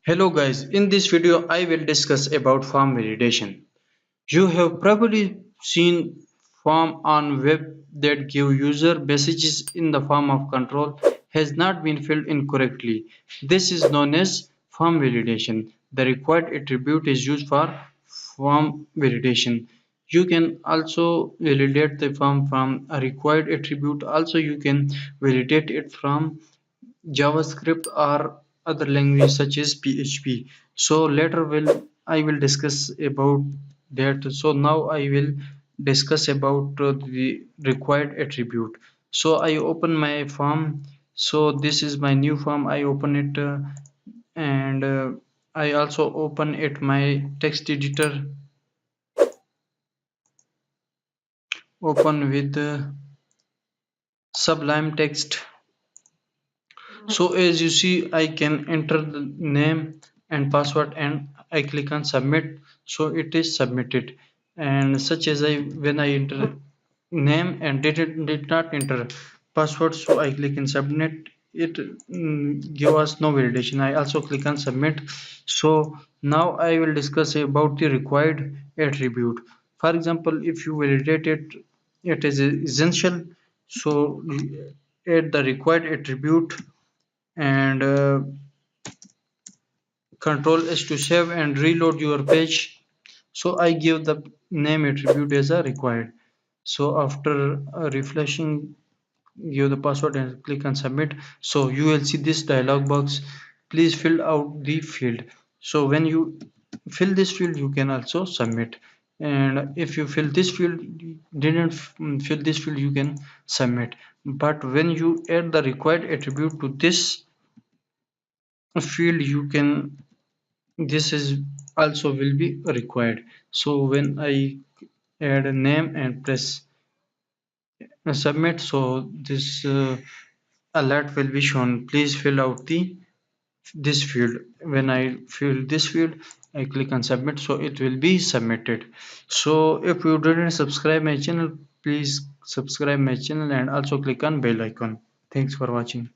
Hello guys, in this video I will discuss about form validation. You have probably seen form on web that give user messages in the form of control has not been filled incorrectly. This is known as form validation. The required attribute is used for form validation. You can also validate the form from a required attribute. Also you can validate it from JavaScript or other languages such as PHP. So later I will discuss about that. So now I will discuss about the required attribute. So I open my form. So this is my new form. I open it and I also open it my text editor. Open with Sublime Text. So as you see, I can enter the name and password and I click on submit. So it is submitted. And such as when I enter name and did not enter password, so I click on submit. It give us no validation. I also click on submit. So now I will discuss about the required attribute. For example, if you validate it, it is essential. So add the required attribute and control is to save and reload your page. So I give the name attribute as a required. So after refreshing, give the password and click on submit. So you will see this dialog box. Please fill out the field. So when you fill this field, you can also submit. And if you fill this field, didn't fill this field, you can submit. But when you add the required attribute to this field, you can, this is also will be required. So when I add a name and press submit, so this alert will be shown, please fill out the this field. When I fill this field, I click on submit, so it will be submitted. So if you didn't subscribe my channel, please subscribe my channel and also click on bell icon. Thanks for watching.